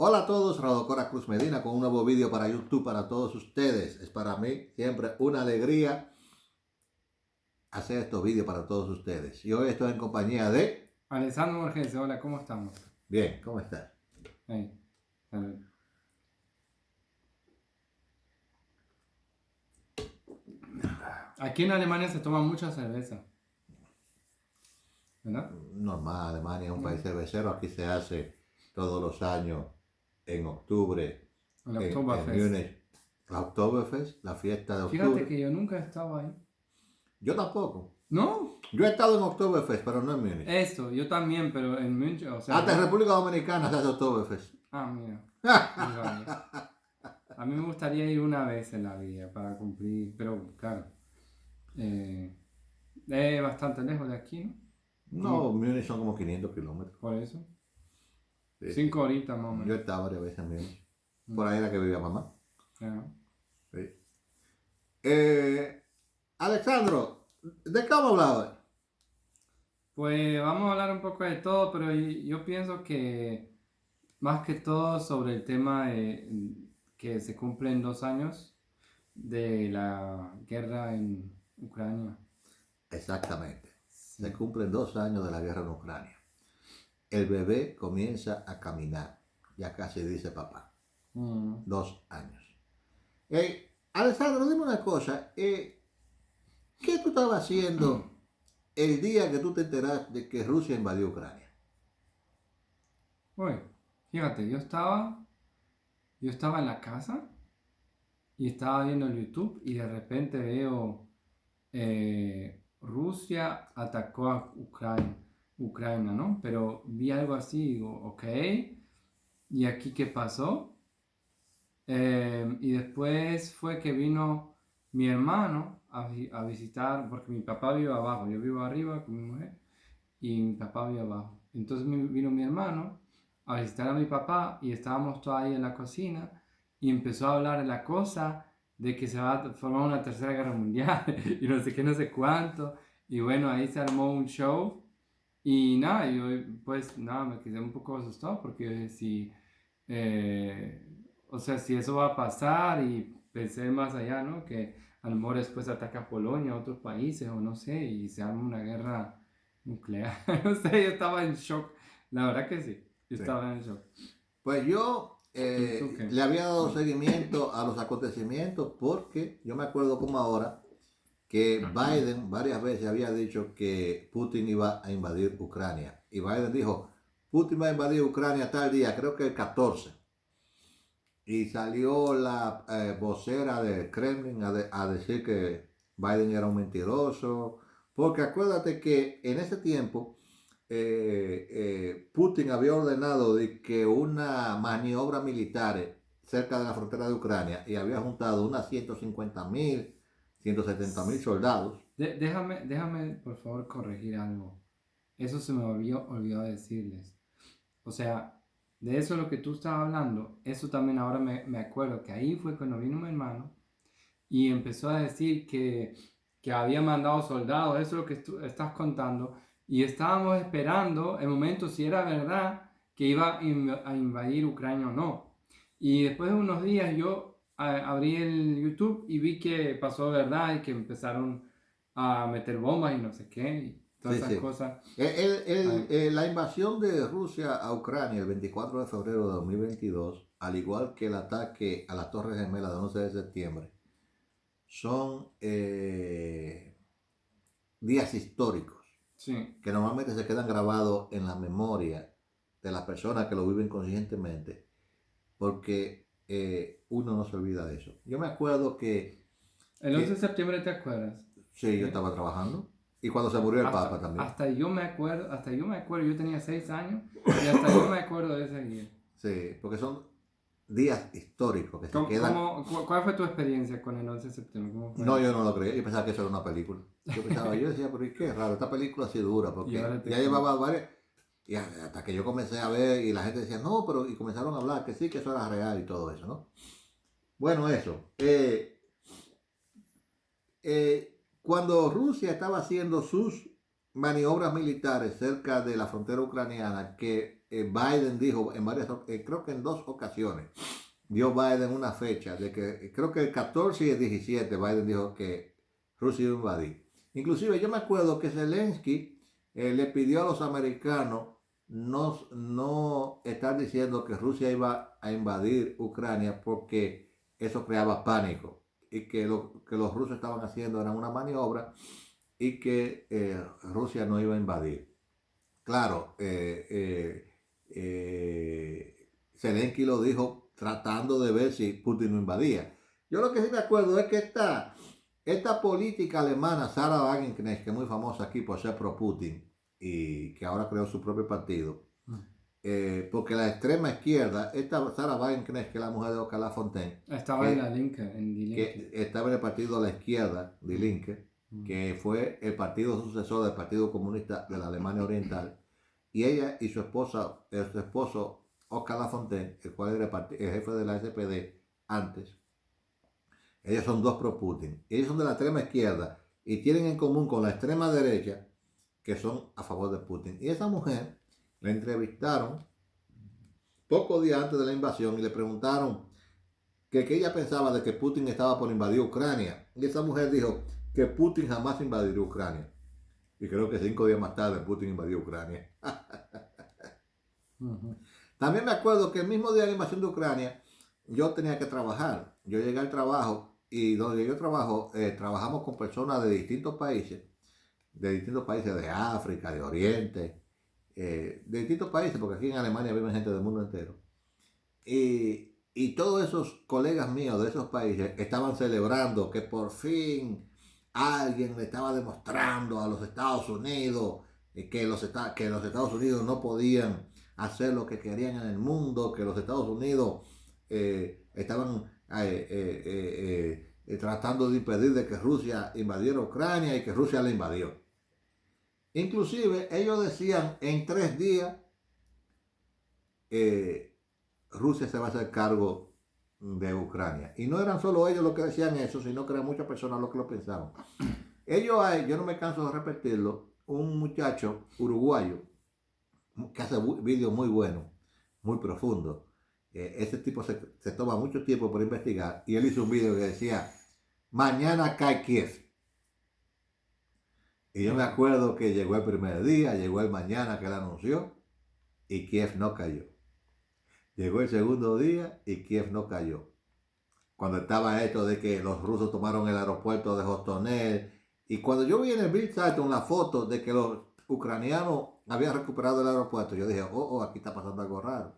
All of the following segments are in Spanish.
Hola a todos, Radocora Cruz Medina con un nuevo vídeo para YouTube para todos ustedes. Es para mí siempre una alegría hacer estos vídeos para todos ustedes. Y hoy estoy en compañía de... Alessandro Borges, hola, ¿cómo estamos? Bien, ¿cómo estás? Ahí, salud. Aquí en Alemania se toma mucha cerveza, ¿verdad? Normal, Alemania es un país cervecero. Aquí se hace todos los años en octubre El en Oktoberfest. Múnich la Oktoberfest, la fiesta de Fíjate octubre. que yo nunca he estado ahí. Yo tampoco. ¿No? Yo he estado en Oktoberfest, pero no en Múnich. Esto, yo también, pero en München, o sea, Hasta en yo... República Dominicana se hace Oktoberfest. Mira, vale. A mí me gustaría ir una vez en la vida para cumplir, pero claro, eh, es bastante lejos de aquí, ¿no? No, Múnich son como 500 kilómetros. Por eso. Sí, 5 horitas más o Yo he menos. estado varias veces en Múnich. Por ahí era que vivía mamá. Ya. Sí. Alexandro, ¿de qué vamos a hablar hoy? Pues vamos a hablar un poco de todo, pero yo pienso que más que todo sobre el tema de que se cumplen 2 años de la guerra en Ucrania. Exactamente. Se Sí. cumplen 2 años de la guerra en Ucrania. El bebé comienza a caminar. Ya casi dice papá. 2 años. Alexandro, dime una cosa. ¿Qué tú estabas haciendo el día que tú te enteraste de que Rusia invadió Ucrania? Bueno, fíjate, yo estaba en la casa y estaba viendo el YouTube y de repente veo Rusia atacó a Ucrania, ¿no? Pero vi algo así y digo, ok, ¿y aquí qué pasó? Y después fue que vino mi hermano a visitar, porque mi papá vive abajo, yo vivo arriba con mi mujer y mi papá vive abajo. Entonces vino mi hermano a visitar a mi papá y estábamos todos ahí en la cocina y empezó a hablar de la cosa de que se va a formar una tercera guerra mundial y no sé qué, no sé cuánto. Y bueno, ahí se armó un show y nada, yo pues nada, me quedé un poco asustado porque si eh, o sea, si eso va a pasar y pensé más allá, ¿no? Que a lo mejor después ataca a Polonia, a otros países, o no sé, y se arma una guerra nuclear. No sé, yo estaba en shock. La verdad que sí, yo Sí. estaba en shock. Pues yo ¿Y tú qué? le había dado seguimiento a los acontecimientos porque yo me acuerdo como ahora que Biden varias veces había dicho que Putin iba a invadir Ucrania. Y Biden dijo, Putin va a invadir Ucrania tal día, creo que el 14. Y salió la vocera del Kremlin a decir que Biden era un mentiroso. Porque acuérdate que en ese tiempo Putin había ordenado de que una maniobra militar cerca de la frontera de Ucrania y había juntado unas 150.000, 170.000 soldados. Déjame, por favor, corregir algo. Eso se me olvidó decirles. O sea, de eso lo que tú estabas hablando, eso también ahora me acuerdo que ahí fue cuando vino mi hermano y empezó a decir que había mandado soldados, eso es lo que tú estás contando, y estábamos esperando el momento si era verdad que iba a invadir Ucrania o no. Y después de unos días yo abrí el YouTube y vi que pasó verdad y que empezaron a meter bombas y no sé qué, y todas Sí, esas sí. cosas. La invasión de Rusia a Ucrania el 24 de febrero de 2022, al igual que el ataque a las Torres Gemelas del 11 de septiembre, son días históricos Sí. que normalmente se quedan grabados en la memoria de las personas que lo viven conscientemente, porque uno no se olvida de eso. Yo me acuerdo El 11 de que septiembre, ¿te acuerdas? sí, yo ¿Sí? estaba trabajando y cuando se murió el Papa también. Hasta yo me acuerdo, yo tenía 6 años y hasta yo me acuerdo de ese día. Sí, porque son días históricos que se quedan. ¿Cuál fue tu experiencia con el 11 de septiembre? ¿Cómo fue No, yo eso? no lo creía, yo pensaba que eso era una película. Yo decía, pero ¿y qué raro? Esta película así dura, Y porque ahora te ya cuento. llevaba varias, y hasta que yo comencé a ver y la gente decía, no, pero, y comenzaron a hablar que sí, que eso era real y todo eso, ¿no? Bueno, eso. Cuando Rusia estaba haciendo sus maniobras militares cerca de la frontera ucraniana, que Biden dijo en varias, creo que en 2 ocasiones, dio Biden una fecha de que creo que el 14 y el 17 Biden dijo que Rusia iba a invadir. Inclusive yo me acuerdo que Zelensky le pidió a los americanos no estar diciendo que Rusia iba a invadir Ucrania porque eso creaba pánico y que lo que los rusos estaban haciendo era una maniobra y que Rusia no iba a invadir. Claro, Zelensky lo dijo tratando de ver si Putin no invadía. Yo lo que sí me acuerdo es que esta política alemana, Sarah Wagenknecht, que es muy famosa aquí por ser pro Putin y que ahora creó su propio partido, porque la extrema izquierda, esta Sarah Wagenknecht, que es la mujer de Oskar Lafontaine, Estaba en la Linke, en Die que Linke. estaba en el partido de la izquierda, Die Linke, que fue el partido sucesor del Partido Comunista de la Alemania Oriental, y ella y su esposo Oskar Lafontaine, el cual era el jefe de la SPD antes, ellos son dos pro Putin. Ellos son de la extrema izquierda y tienen en común con la extrema derecha que son a favor de Putin. Y esa mujer la entrevistaron pocos días antes de la invasión y le preguntaron que ella pensaba de que Putin estaba por invadir Ucrania. Y esa mujer dijo que Putin jamás invadiría Ucrania. Y creo que 5 días más tarde Putin invadió Ucrania. También me acuerdo que el mismo día de la invasión de Ucrania yo tenía que trabajar. Yo llegué al trabajo y donde yo trabajo, trabajamos con personas de distintos países de África, de Oriente, de distintos países, porque aquí en Alemania viven gente del mundo entero. Y todos esos colegas míos de esos países estaban celebrando que por fin alguien le estaba demostrando a los Estados Unidos que los Estados Unidos no podían hacer lo que querían en el mundo, que los Estados Unidos estaban tratando de impedir de que Rusia invadiera Ucrania y que Rusia la invadió. Inclusive ellos decían en 3 días Rusia se va a hacer cargo de Ucrania. Y no eran solo ellos los que decían eso, sino que eran muchas personas los que lo pensaban. Ellos hay, yo no me canso de repetirlo, un muchacho uruguayo que hace vídeos muy buenos, muy profundos. Ese tipo se toma mucho tiempo por investigar y él hizo un video que decía, mañana cae Kiev. Y yo me acuerdo que llegó el primer día, llegó el mañana que él anunció y Kiev no cayó. Llegó el segundo día y Kiev no cayó. Cuando estaba esto de que los rusos tomaron el aeropuerto de Hostomel y cuando yo vi en el Bild Title la foto de que los ucranianos habían recuperado el aeropuerto, yo dije, aquí está pasando algo raro.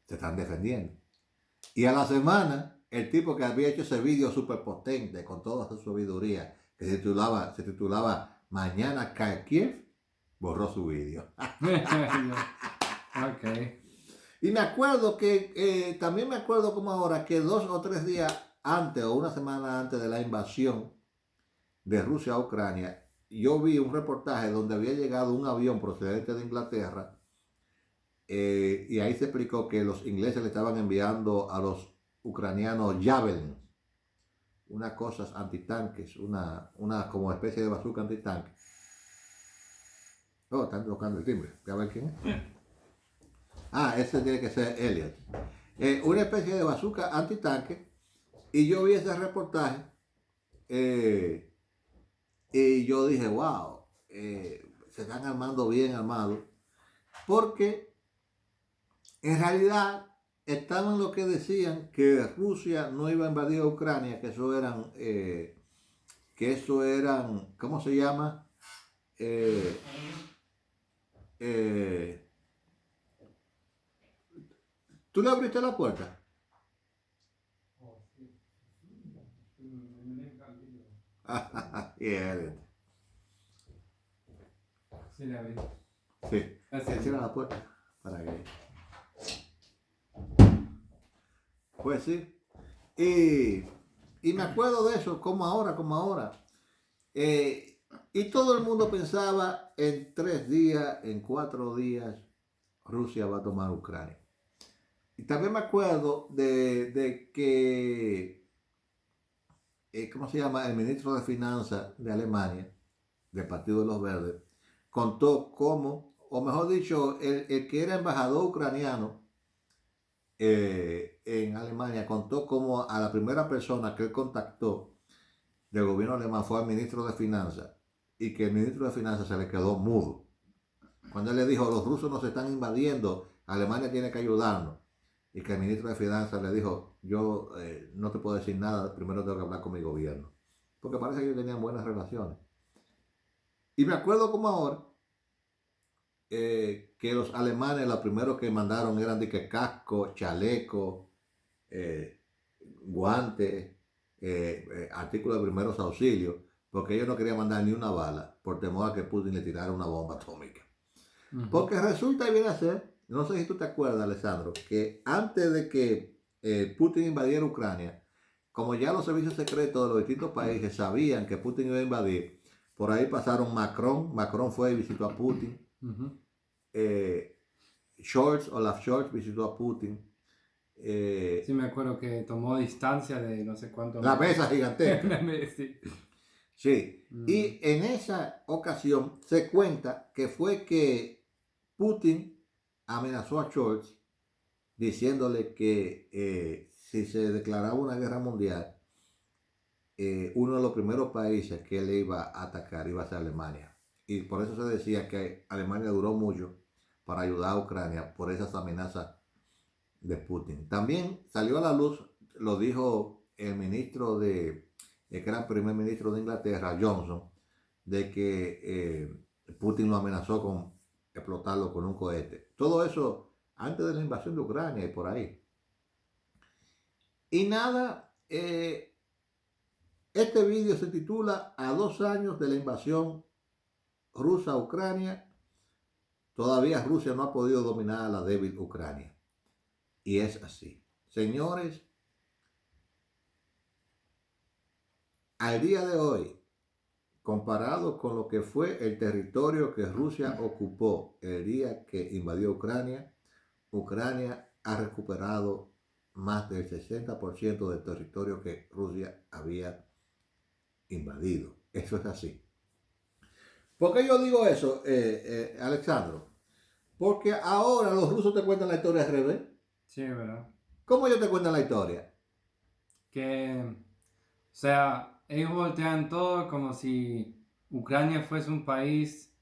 Se están defendiendo. Y a la semana, el tipo que había hecho ese video súper potente, con toda su sabiduría, que se titulaba Mañana cae Kiev, borró su video. Okay. Y me acuerdo que, también me acuerdo como ahora, que 2 o 3 días antes o una semana antes de la invasión de Rusia a Ucrania, yo vi un reportaje donde había llegado un avión procedente de Inglaterra y ahí se explicó que los ingleses le estaban enviando a los ucranianos Javelin, unas cosas antitanques, una como especie de bazooka antitanque. Oh, están tocando el timbre. A ver quién es. Ese tiene que ser Elliot. Una especie de bazooka antitanque. Y yo vi ese reportaje. Y yo dije, wow, se están armando bien armados. Porque en realidad estaban lo que decían que Rusia no iba a invadir a Ucrania, que eso eran, ¿cómo se llama? ¿Tú le abriste la puerta? Yeah. Sí, la vi. Sí, cierra la puerta para que... Pues sí. Y me acuerdo de eso, como ahora. Y todo el mundo pensaba en 3 días, en 4 días, Rusia va a tomar Ucrania. Y también me acuerdo de que, ¿cómo se llama? El ministro de Finanzas de Alemania, del Partido de los Verdes, contó cómo o mejor dicho, el que era embajador ucraniano en Alemania, contó como a la primera persona que él contactó del gobierno alemán fue al ministro de Finanzas y que el ministro de Finanzas se le quedó mudo. Cuando él le dijo, los rusos nos están invadiendo, Alemania tiene que ayudarnos. Y que el ministro de Finanzas le dijo, yo no te puedo decir nada, primero tengo que hablar con mi gobierno. Porque parece que ellos tenían buenas relaciones. Y me acuerdo como ahora que los alemanes los primeros que mandaron eran de que casco, chaleco, eh, guantes, artículos de primeros auxilios, porque ellos no querían mandar ni una bala por temor a que Putin le tirara una bomba atómica. Porque resulta y viene a ser, no sé si tú te acuerdas, Alessandro, que antes de que Putin invadiera Ucrania, como ya los servicios secretos de los distintos países sabían que Putin iba a invadir, por ahí pasaron Macron fue y visitó a Putin, Scholz, Olaf Scholz visitó a Putin. Sí, me acuerdo que tomó distancia de no sé cuánto. La mesa gigantesca. Sí. Sí, y en esa ocasión se cuenta que fue que Putin amenazó a Scholz diciéndole que si se declaraba una guerra mundial, uno de los primeros países que él iba a atacar iba a ser Alemania. Y por eso se decía que Alemania duró mucho para ayudar a Ucrania por esas amenazas de Putin. También salió a la luz, lo dijo el ministro el que era el primer ministro de Inglaterra, Johnson, de que Putin lo amenazó con explotarlo con un cohete. Todo eso antes de la invasión de Ucrania y por ahí. Y nada, este vídeo se titula A 2 años de la invasión rusa a Ucrania. Todavía Rusia no ha podido dominar a la débil Ucrania. Y es así. Señores, al día de hoy, comparado con lo que fue el territorio que Rusia ocupó el día que invadió Ucrania, Ucrania ha recuperado más del 60% del territorio que Rusia había invadido. Eso es así. ¿Por qué yo digo eso, Alexandro? Porque ahora los rusos te cuentan la historia al revés. Sí, ¿verdad? ¿Cómo ellos te cuentan la historia? Que, o sea, ellos voltean todo como si Ucrania fuese un país,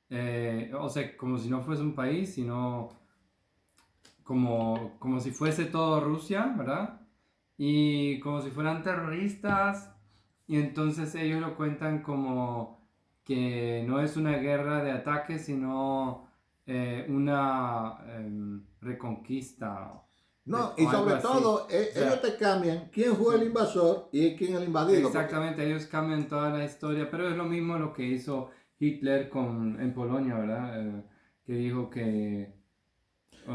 o sea, como si no fuese un país, sino como si fuese todo Rusia, ¿verdad? Y como si fueran terroristas, y entonces ellos lo cuentan como que no es una guerra de ataque, sino una reconquista. No, y O algo sobre así. todo, O sea, ellos te cambian quién fue el invasor y quién el invadido. exactamente, ellos cambian toda la historia, pero es lo mismo lo que hizo Hitler en Polonia, ¿verdad? Que dijo que...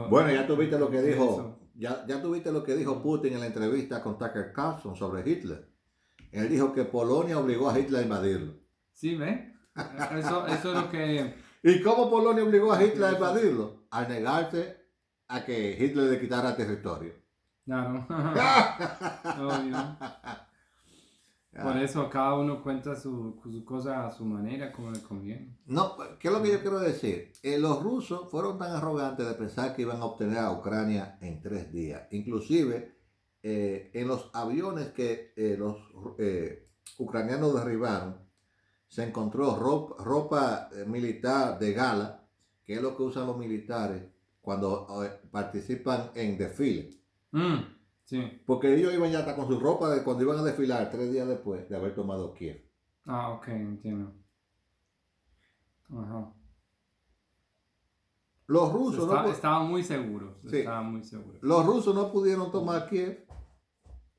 Bueno, ya tuviste lo que dijo, eso. ya tuviste lo que dijo Putin en la entrevista con Tucker Carlson sobre Hitler. Él dijo que Polonia obligó a Hitler a invadirlo. ¿Sí, ve? Eso es lo que... ¿Y cómo Polonia obligó a Hitler a invadirlo? Al negarse a que Hitler le quitara territorio. Claro. Obvio. Por eso cada uno cuenta su cosa a su manera, como le conviene. No, ¿qué es lo que yo quiero decir? Los rusos fueron tan arrogantes de pensar que iban a obtener a Ucrania en 3 días. Inclusive, en los aviones que los ucranianos derribaron, se encontró ropa militar de gala, que es lo que usan los militares cuando participan en desfiles. Sí. Porque ellos iban ya hasta con su ropa de cuando iban a desfilar 3 días después de haber tomado Kiev. Ah, ok, entiendo. Ajá. Los rusos Estaban muy seguros. Sí. Estaban muy seguros. Los rusos no pudieron tomar Kiev,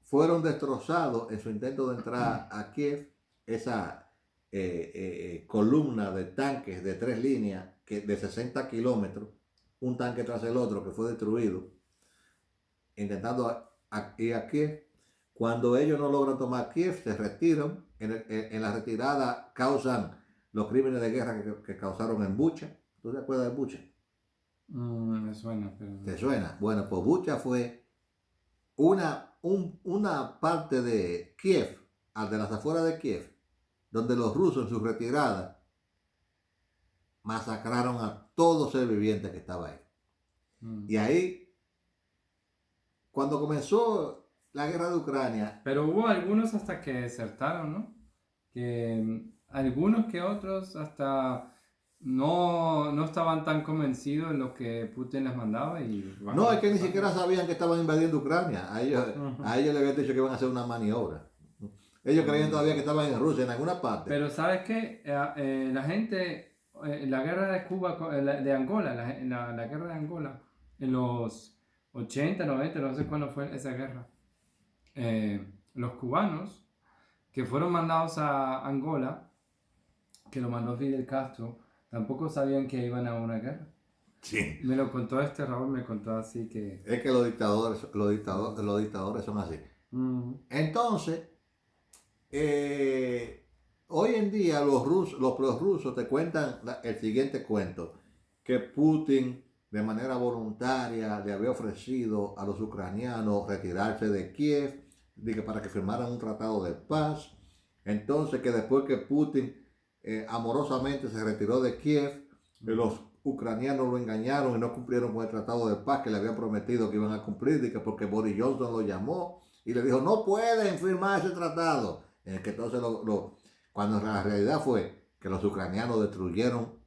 fueron destrozados en su intento de entrar a Kiev. Esa columna de tanques de 3 líneas de 60 kilómetros, un tanque tras el otro que fue destruido, intentando ir a Kiev. Cuando ellos no logran tomar Kiev, se retiran. En la retirada causan los crímenes de guerra que causaron en Bucha. ¿Tú te acuerdas de Bucha? Me suena, pero... ¿Te suena? Bueno, pues Bucha fue una parte de Kiev, de las afueras de Kiev, donde los rusos en su retirada masacraron a todo ser viviente que estaba ahí. Mm. Y ahí, cuando comenzó la guerra de Ucrania, Pero hubo algunos hasta que desertaron, ¿no? Que algunos que otros hasta no estaban tan convencidos en lo que Putin les mandaba y no, es bajaron que ni sus siquiera armas. sabían que estaban invadiendo Ucrania. Ujú. A ellos les habían dicho que iban a hacer una maniobra. Ellos creían Mm. todavía que estaban en Rusia, en alguna parte. Pero ¿sabes qué? La gente, la guerra de Cuba, de Angola, la guerra de Angola, en los 80 90 no sé cuándo fue esa guerra, los cubanos que fueron mandados a Angola, que lo mandó Fidel Castro, tampoco sabían que iban a una guerra. Sí. Me lo contó Raúl, me contó así que... Es que los dictadores son así. Mm, Entonces, hoy en día los prorrusos te cuentan el siguiente cuento, que Putin de manera voluntaria le había ofrecido a los ucranianos retirarse de Kiev, para que firmaran un tratado de paz. Entonces, que después que Putin amorosamente se retiró de Kiev, los ucranianos lo engañaron y no cumplieron con el tratado de paz que le habían prometido que iban a cumplir, porque Boris Johnson lo llamó y le dijo, no pueden firmar ese tratado. En el que entonces, cuando la realidad fue que los ucranianos destruyeron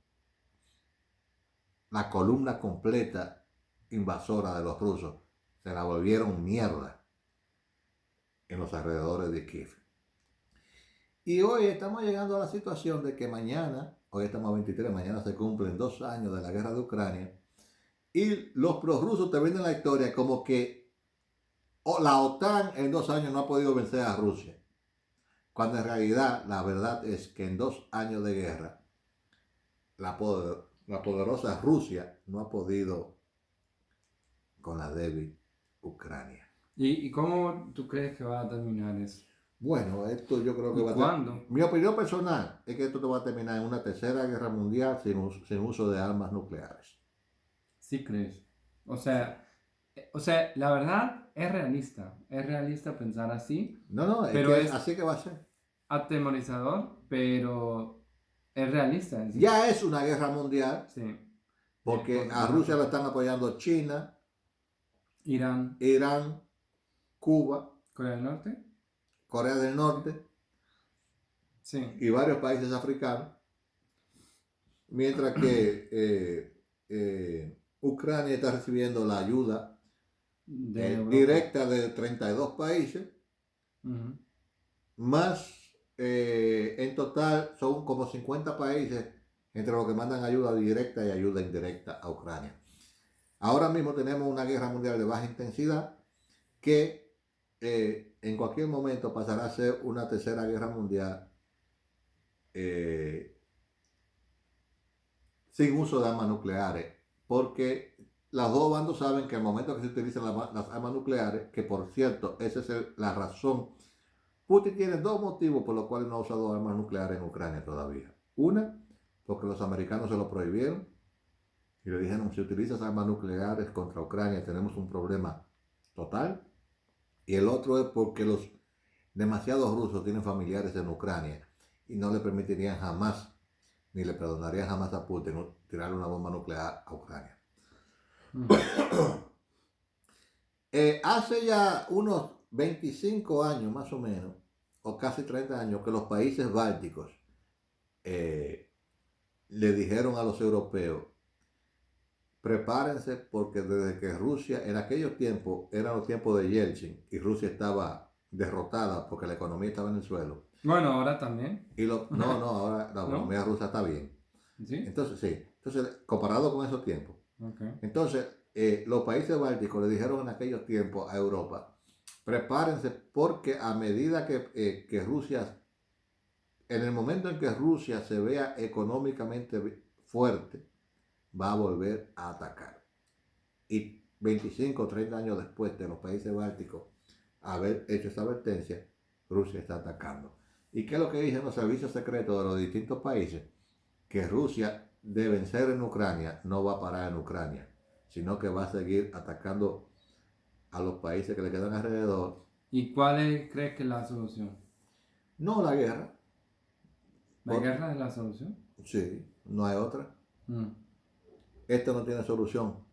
la columna completa invasora de los rusos, se la volvieron mierda en los alrededores de Kiev. Y hoy estamos llegando a la situación de que mañana, hoy estamos a 23, mañana se cumplen 2 años de la guerra de Ucrania, y los prorrusos te venden la historia como que la OTAN en 2 años no ha podido vencer a Rusia, cuando en realidad la verdad es que en 2 años de guerra la poderosa Rusia no ha podido con la débil Ucrania. ¿Y cómo tú crees que va a terminar eso? Bueno, esto yo creo que ¿Y va a cuándo? ser... Mi opinión personal es que esto va a terminar en una tercera guerra mundial sin uso de armas nucleares. Sí crees. O sea, la verdad es realista pensar así, No, no, es pero que es así que va a ser. atemorizador, pero es realista en sí. Ya es una guerra mundial Sí. porque a Rusia la están apoyando China, Irán, Irán, Cuba, Corea del Norte. Corea del Norte Sí. y varios países africanos, mientras que Ucrania está recibiendo la ayuda De Europa. directa de 32 países, Ujú. más en total son como 50 países entre los que mandan ayuda directa y ayuda indirecta a Ucrania. Ahora mismo tenemos una guerra mundial de baja intensidad que en cualquier momento pasará a ser una tercera guerra mundial eh, sin uso de armas nucleares, porque los dos bandos saben que al momento que se utilizan las armas nucleares, que por cierto, esa es la razón, Putin tiene 2 motivos por los cuales no ha usado armas nucleares en Ucrania todavía. Una, porque los americanos se lo prohibieron y le dijeron, si utilizas armas nucleares contra Ucrania tenemos un problema total. Y el otro es porque los demasiados rusos tienen familiares en Ucrania y no le permitirían jamás, ni le perdonarían jamás a Putin tirarle una bomba nuclear a Ucrania. Hace ya unos 25 años más o menos, o casi 30 años, que los países bálticos le dijeron a los europeos, prepárense porque desde que Rusia, en aquellos tiempos, eran los tiempos de Yeltsin y Rusia estaba derrotada porque la economía estaba en el suelo. Bueno, ahora también. No, ahora la economía ¿No? rusa está bien. ¿Sí? Entonces, sí. Entonces, comparado con esos tiempos. Okay. Entonces, los países bálticos le dijeron en aquellos tiempos a Europa, prepárense porque a medida que Rusia, en el momento en que Rusia se vea económicamente fuerte, va a volver a atacar. Y 25 o 30 años después de los países bálticos haber hecho esa advertencia, Rusia está atacando. ¿Y qué es lo que dicen los servicios secretos de los distintos países? Que Rusia, de vencer en Ucrania, no va a parar en Ucrania, sino que va a seguir atacando a los países que le quedan alrededor. ¿Y cuál crees que es la solución? No la guerra. ¿La guerra es la solución? Sí, no hay otra. Mm. Esto no tiene solución.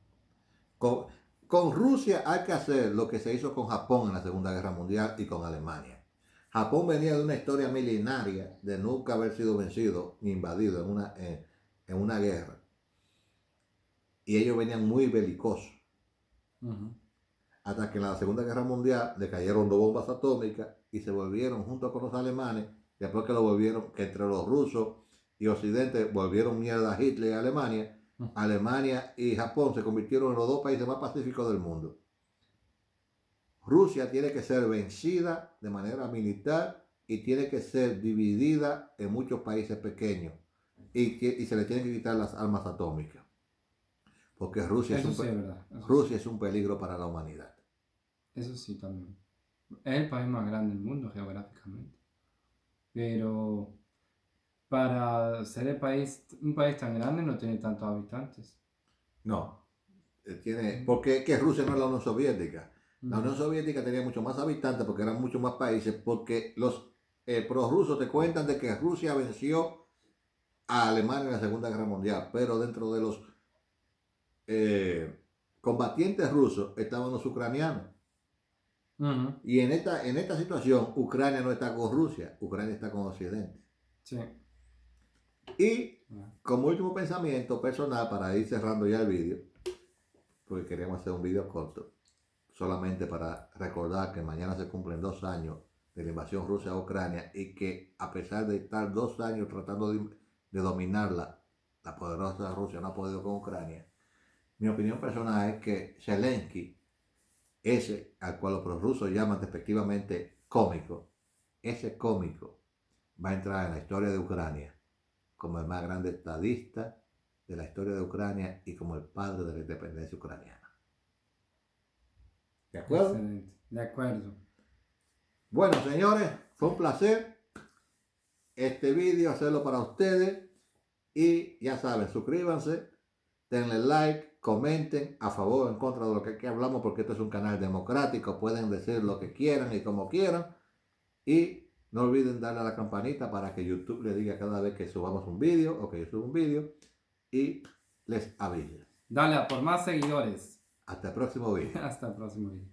Con, con Rusia hay que hacer lo que se hizo con Japón en la Segunda Guerra Mundial y con Alemania. Japón venía de una historia milenaria de nunca haber sido vencido ni invadido en una guerra. Y ellos venían muy belicosos. Ujú. Hasta que en la Segunda Guerra Mundial le cayeron dos bombas atómicas y se volvieron junto con los alemanes, después que lo volvieron, que entre los rusos y Occidente volvieron mierda a Hitler y Alemania, Mm. Alemania y Japón se convirtieron en los dos países más pacíficos del mundo. Rusia tiene que ser vencida de manera militar y tiene que ser dividida en muchos países pequeños y se le tienen que quitar las armas atómicas, porque Eso sí es verdad. Rusia es un peligro para la humanidad. Eso sí también. Es el país más grande del mundo geográficamente. Pero para ser un país tan grande no tiene tantos habitantes. No, porque que Rusia no es la Unión Soviética. La Ujú. Unión Soviética tenía mucho más habitantes porque eran muchos más países, porque los prorrusos te cuentan de que Rusia venció a Alemania en la Segunda Guerra Mundial, pero dentro de los combatientes rusos estaban los ucranianos. Ujú. Y en esta situación, Ucrania no está con Rusia, Ucrania está con Occidente. Sí. Y como último pensamiento personal, para ir cerrando ya el vídeo, porque queríamos hacer un vídeo corto, solamente para recordar que mañana se cumplen 2 años de la invasión rusa a Ucrania y que a pesar de estar 2 años tratando de dominarla, la poderosa Rusia no ha podido con Ucrania. Mi opinión personal es que Zelensky, ese al cual los prorrusos llaman despectivamente cómico, ese cómico va a entrar en la historia de Ucrania como el más grande estadista de la historia de Ucrania y como el padre de la independencia ucraniana. ¿De acuerdo? Excelente. De acuerdo. Bueno, señores, fue un placer este vídeo hacerlo para ustedes y ya saben, suscríbanse, denle like, comenten a favor o en contra de lo que aquí hablamos porque esto es un canal democrático, pueden decir lo que quieran y como quieran y no olviden darle a la campanita para que YouTube le diga cada vez que subamos un vídeo o que yo subo un vídeo y les avise. Dale a por más seguidores. Hasta el próximo vídeo. Hasta el próximo video.